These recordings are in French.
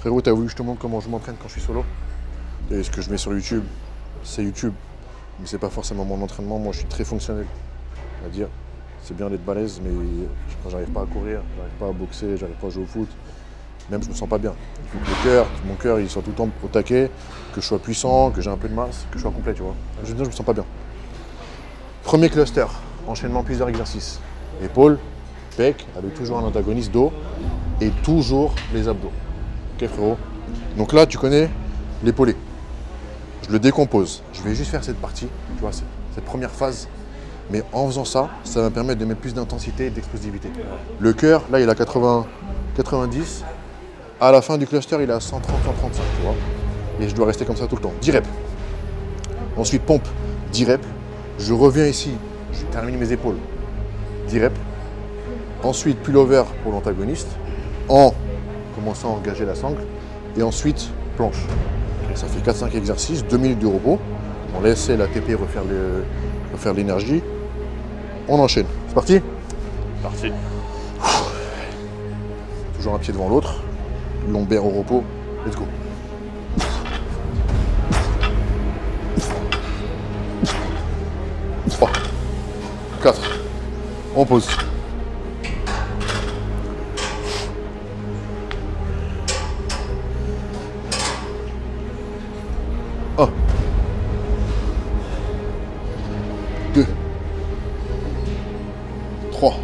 Frérot, t'as voulu que je te montre comment je m'entraîne quand je suis solo? Et ce que je mets sur YouTube, c'est YouTube. Mais c'est pas forcément mon entraînement. Moi, je suis très fonctionnel. On va dire, c'est bien d'être balèze, mais quand j'arrive pas à courir, j'arrive pas à boxer, j'arrive pas à jouer au foot, même je me sens pas bien. Il faut que le cœur, mon cœur, il soit tout le temps au taquet, que je sois puissant, que j'ai un peu de masse, que je sois complet, tu vois. Je me sens pas bien. Premier cluster, enchaînement plusieurs exercices. Épaules, pec, avec toujours un antagoniste dos et toujours les abdos. Ok frérot? Donc là, tu connais l'épaulé. Je le décompose. Je vais juste faire cette partie, tu vois, cette première phase. Mais en faisant ça, ça va me permettre de mettre plus d'intensité et d'explosivité. Le cœur, là, il a 90. À la fin du cluster, il est à 130, 135, tu vois. Et je dois rester comme ça tout le temps. 10 reps. Ensuite, pompe, 10 reps. Je reviens ici, je termine mes épaules. 10 reps. Ensuite, pullover pour l'antagoniste, en commençant à engager la sangle. Et ensuite, planche. Ça fait 4-5 exercices, 2 minutes de repos. On laisse l'ATP refaire l'énergie. On enchaîne. C'est parti? Parti. Toujours un pied devant l'autre. Lombaire au repos. Let's go. Trois, 4. On pose. Un. 2. 3.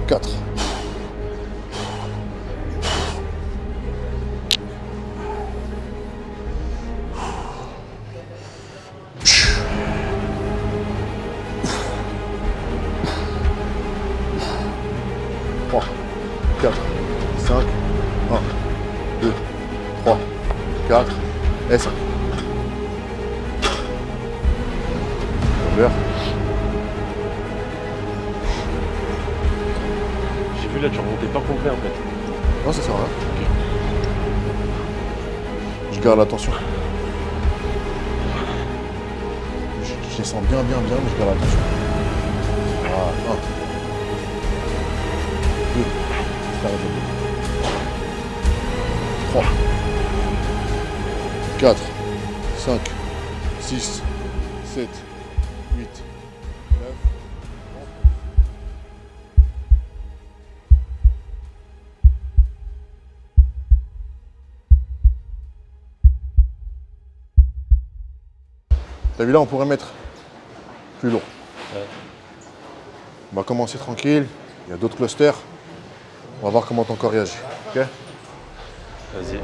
4. 3, 4, 5, 1, 2, 3, 4 et 5. Longueur. J'ai vu là, tu remontais pas complet en fait. Non, ça sert à rien. Je garde l'attention. Je les sens bien, mais je garde l'attention. Voilà, 1, 2, 3, 4, 5, 6, 7, 8, 9, T'as vu là, on pourrait mettre plus lourd. Ouais. On va commencer tranquille. Il y a d'autres clusters. On va voir comment ton corps réagit. Ok? Vas-y.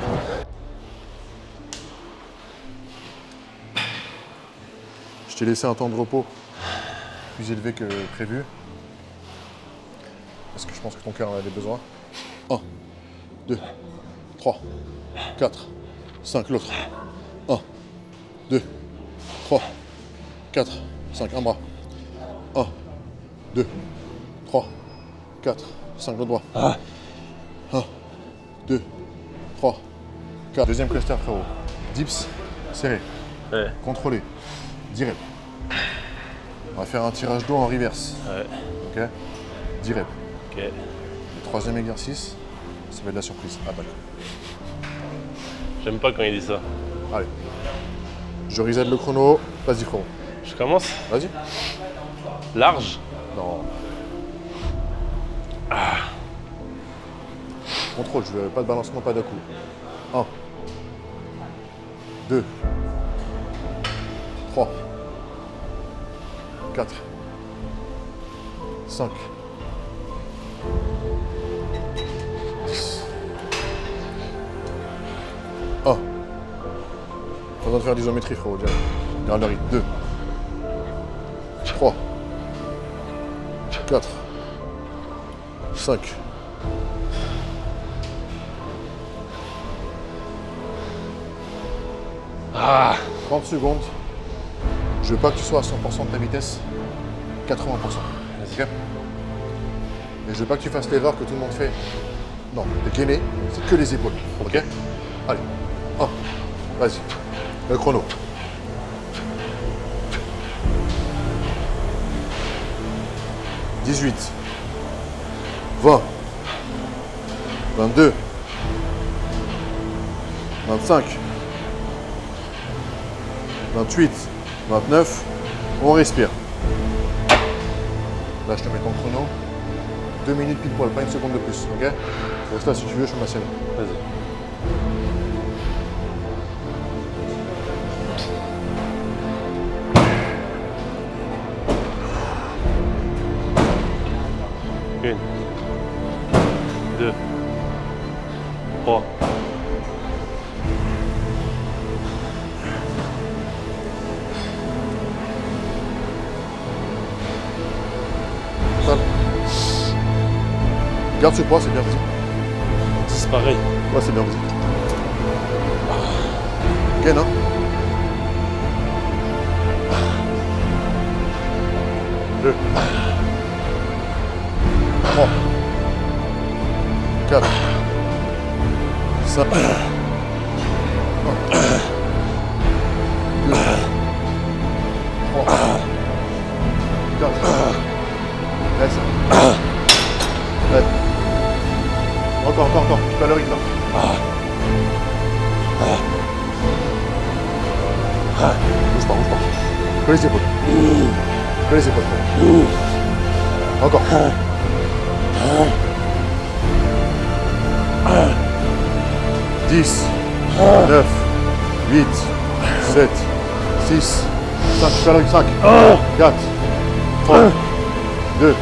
Je t'ai laissé un temps de repos plus élevé que prévu. Parce que je pense que ton cœur en a des besoins. 1, 2, 3, 4, 5, l'autre. 1, 2, 3, 4, 5, un bras. 1, 2, 3, 4, 5, l'autre bras. 1, 2, 3, 4. Deuxième cluster, frérot. Dips, serré. Ouais. Contrôlé. 10 reps. On va faire un tirage d'eau en reverse. Ouais. Ok? 10 reps. Ok. Le troisième exercice, ça va être de la surprise. Ah bah. J'aime pas quand il dit ça. Allez. Je reset le chrono. Vas-y, frérot. Je commence. Vas-y. Large. Non. Contrôle, je veux pas de balancement, pas d'un coup. 1, 2, 3, 4, 5, 10. 1. Pas besoin de faire d'isométrie, frérot. Garde le rythme. 2, 3, 4, 5. 30 secondes. Je veux pas que tu sois à 100% de ta vitesse. 80%. Ok? Et je veux pas que tu fasses l'erreur que tout le monde fait. Non, t'es gainé, c'est que les épaules. Ok? Allez. 1. Vas-y. Le chrono. 18. 20. 22. 25, 28, 29. On respire. Là, je te mets ton chrono. 2 minutes pile poil, pas une seconde de plus, ok? Reste là si tu veux, je fais ma scène. Vas-y. Une. 2. 3. Garde ce poids, c'est bien visible. C'est pareil. Ouais, c'est bien visible. Gain, hein? 2. 3. 4. 5. 2. 3. 4. Reste. Reste. Encore. Tu peux le rythme là. Bouge pas. Que les épaules. Encore. 10, 9, 8, 7, 6, 5, tu peux le rythme. 5, 4, 3, 2, 1.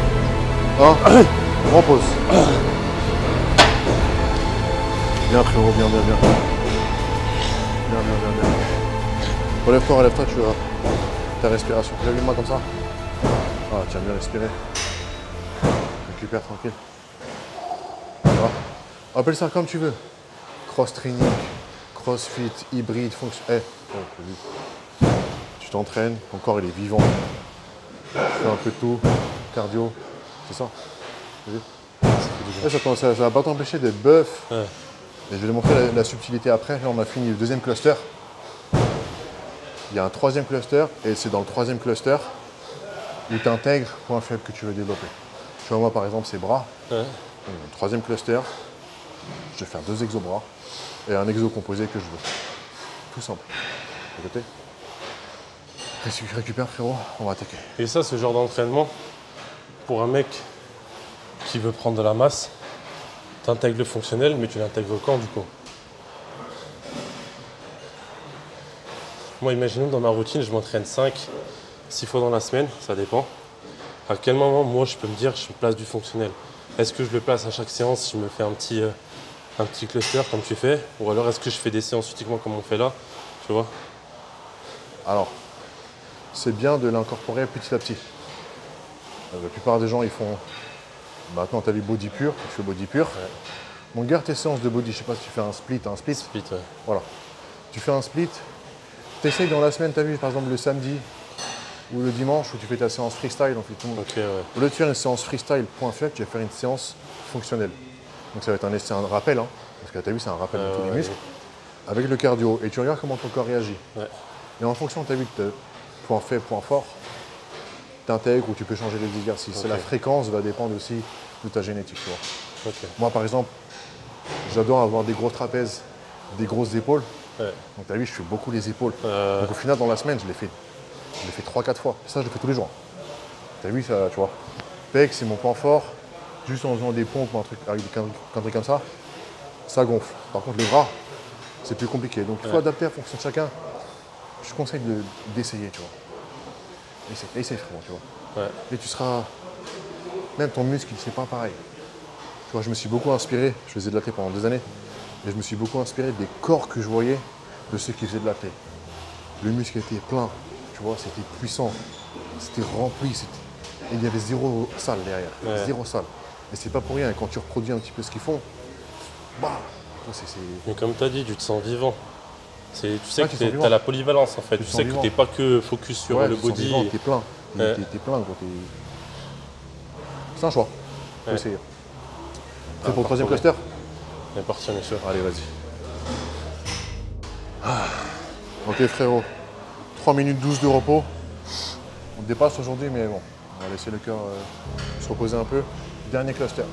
On repose. Bien frérot, bien. Bien. Relève-toi, tu verras ta respiration. Tu as vu moi comme ça? Ah, tu as bien respiré. Récupère tranquille. Voilà. Appelle ça comme tu veux. Cross-training, crossfit, hybride, fonction. Tu t'entraînes, ton corps il est vivant. Tu fais un peu de tout. Cardio, c'est ça. Tu as vu? Ça va pas t'empêcher d'être bœuf. Ouais. Et je vais te montrer la subtilité après. Là, on a fini le deuxième cluster. Il y a un troisième cluster et c'est dans le troisième cluster où tu intègres point faible que tu veux développer. Tu vois, moi par exemple, c'est bras. Ouais. Donc, dans le troisième cluster, je vais faire 2 exo-bras et un exo composé que je veux. Tout simple. De côté. Récupère frérot, on va attaquer. Et ça, ce genre d'entraînement, pour un mec qui veut prendre de la masse, t'intègres le fonctionnel, mais tu l'intègres quand du coup? Moi, imaginons dans ma routine, je m'entraîne 5-6 fois dans la semaine, ça dépend. À quel moment, moi, je peux me dire, je place du fonctionnel? Est-ce que je le place à chaque séance, je me fais un petit cluster comme tu fais? Ou alors est-ce que je fais des séances uniquement comme on fait là? Tu vois? Alors, c'est bien de l'incorporer petit à petit. La plupart des gens, ils font... Maintenant, tu as vu body pur, tu fais body pur. Ouais. Donc, garde tes séances de body. Je sais pas si tu fais un split. Split, ouais. Voilà. Tu fais un split. Tu essayes dans la semaine, tu as vu, par exemple, le samedi ou le dimanche où tu fais ta séance freestyle. En fait, tout le monde. Ok, ouais. Au lieu de faire une séance freestyle point faible, tu vas faire une séance fonctionnelle. Donc, ça va être un rappel. Hein, parce que tu as vu, c'est un rappel de tous les muscles. Avec le cardio. Et tu regardes comment ton corps réagit. Ouais. Et en fonction, tu as vu que point faible, point fort, tu intègres ou tu peux changer les exercices. Okay. La fréquence va dépendre aussi de ta génétique. Tu vois. Okay. Moi, par exemple, j'adore avoir des gros trapèzes, des grosses épaules. Ouais. Donc, tu as vu, je fais beaucoup les épaules. Donc, au final, dans la semaine, je l'ai fait 3-4 fois. Ça, je le fais tous les jours. Tu as vu, ça, tu vois. Pec, c'est mon point fort. Juste en faisant des pompes ou un truc comme ça, ça gonfle. Par contre, les bras, c'est plus compliqué. Donc, il faut adapter en fonction de chacun. Je conseille d'essayer, tu vois. Essaye, frérot, tu vois. Ouais. Et tu seras... Même ton muscle, c'est pas pareil. Tu vois, je me suis beaucoup inspiré, je faisais de l'athlé pendant 2 années, et je me suis beaucoup inspiré des corps que je voyais de ceux qui faisaient de l'athlé. Le muscle était plein, tu vois, c'était puissant, c'était rempli, et il y avait 0 salle derrière, 0 salle. Et c'est pas pour rien, quand tu reproduis un petit peu ce qu'ils font, bah, c'est... Mais comme tu as dit, tu te sens vivant. Tu sais que tu as la polyvalence en fait. Tu sais que tu n'es pas que focus sur le body. Tu es plein. T'es plein. C'est un choix. Faut essayer. Prêt pour le troisième cluster? On est parti, bien sûr. Allez, vas-y. Ok, frérot. 3 minutes 12 de repos. On dépasse aujourd'hui, mais bon. On va laisser le cœur se reposer un peu. Dernier cluster.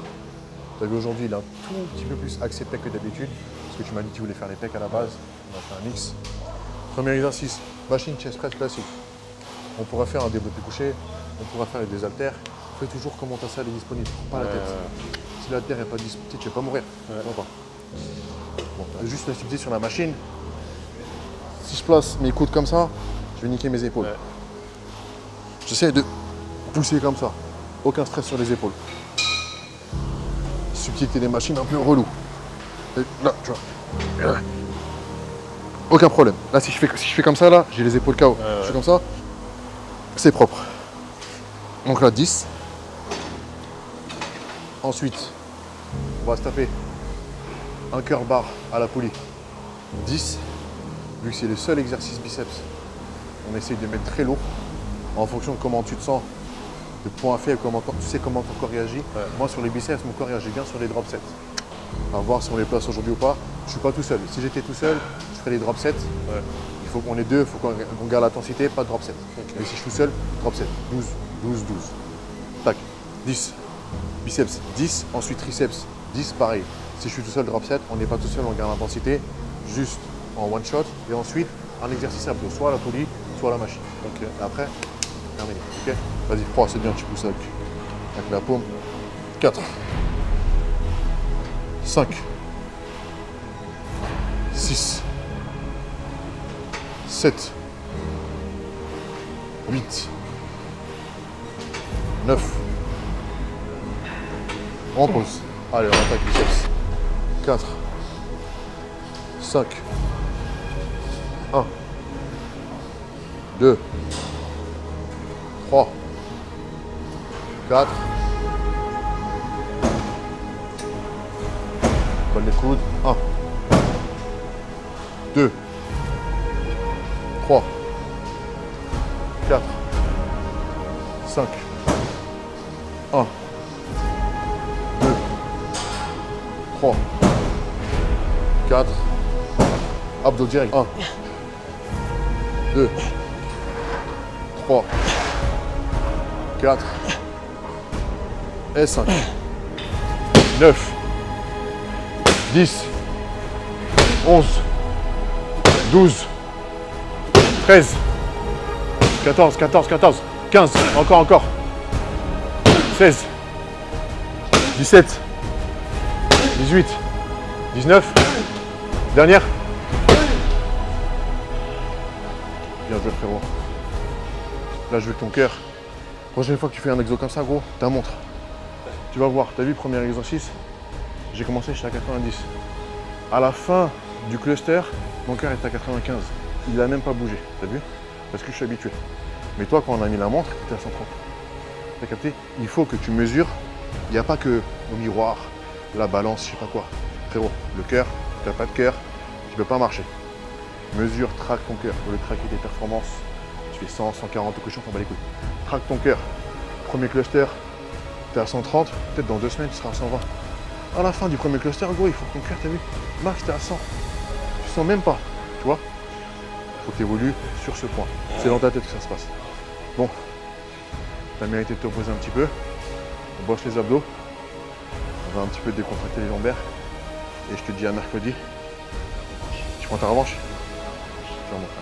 Tu as vu aujourd'hui, il est un tout petit peu plus accepté que d'habitude. Parce que tu m'as dit que tu voulais faire les pecs à la base. On a fait un mix. Premier exercice, machine chest press classique. On pourra faire un développé couché, on pourra faire des haltères. Fais toujours comment ta salle est disponible, pas la tête. Si l'haltère n'est pas disponible, tu ne vas pas mourir. Bon, juste l'insister sur la machine. Si je place mes coudes comme ça, je vais niquer mes épaules. J'essaie de pousser comme ça. Aucun stress sur les épaules. Subtilité des machines un peu relou. Et là, tu vois. Là. Aucun problème. Là, si je fais comme ça, là, j'ai les épaules KO. Je fais comme ça, c'est propre. Donc là, 10. Ensuite, on va se taper un curl bar à la poulie. 10. Vu que c'est le seul exercice biceps, on essaye de mettre très lourd en fonction de comment tu te sens, de point faible, tu sais comment ton corps réagit. Moi, sur les biceps, mon corps réagit bien sur les drop sets. À voir si on les place aujourd'hui ou pas. Je suis pas tout seul. Si j'étais tout seul, je ferais les drop sets. Il faut qu'on ait deux, il faut qu'on garde l'intensité, pas de drop set. Mais si je suis tout seul, drop set. 12, 12, 12. Tac. 10. Biceps, 10. Ensuite, triceps, 10. Pareil. Si je suis tout seul, drop set. On n'est pas tout seul, on garde l'intensité. Juste en one shot. Et ensuite, un exercice abdos. Soit à la poulie, soit à la machine. Donc après, terminé. Ok. Vas-y, 3, c'est bien, tu pousses avec la paume. 4. 5. 6. 7. 8. 9. On pose. Allez, on attaque biceps. 4. 5. 1. 2. 3. 4. Colle les coudes. 1. 2. 3. 4. 5. 1. 2. 3. 4. Abdos direct. 1. 2. 3. 4. Et 5. 9. 10. 11. 12. 13. 14, 14, 14. 15. Encore. 16. 17. 18. 19. Dernière. Bien joué, frérot. Là, je veux que ton cœur. Prochaine fois que tu fais un exo comme ça, gros, t'as montre. Tu vas voir, t'as vu le premier exercice? J'ai commencé, j'étais à 90. À la fin du cluster, mon cœur était à 95. Il n'a même pas bougé, t'as vu? Parce que je suis habitué. Mais toi, quand on a mis la montre, tu es à 130. T'as capté? Il faut que tu mesures. Il n'y a pas que au miroir, la balance, je sais pas quoi. Frérot, le cœur, tu n'as pas de cœur, tu peux pas marcher. Mesure, traque ton cœur. Pour le traquer tes performances, tu fais 100, 140 au cochon, on va les couilles. Traque ton cœur. Premier cluster, tu es à 130, peut-être dans 2 semaines, tu seras à 120. À la fin du premier cluster, gros, il faut que ton cœur, t'as vu, max, t'es à 100. Tu sens même pas, tu vois. Il faut que tu évolues sur ce point. C'est dans ta tête que ça se passe. Bon, tu as mérité de te reposer un petit peu. On bosse les abdos. On va un petit peu décontracter les lombaires. Et je te dis à mercredi. Tu prends ta revanche? Je te remontre.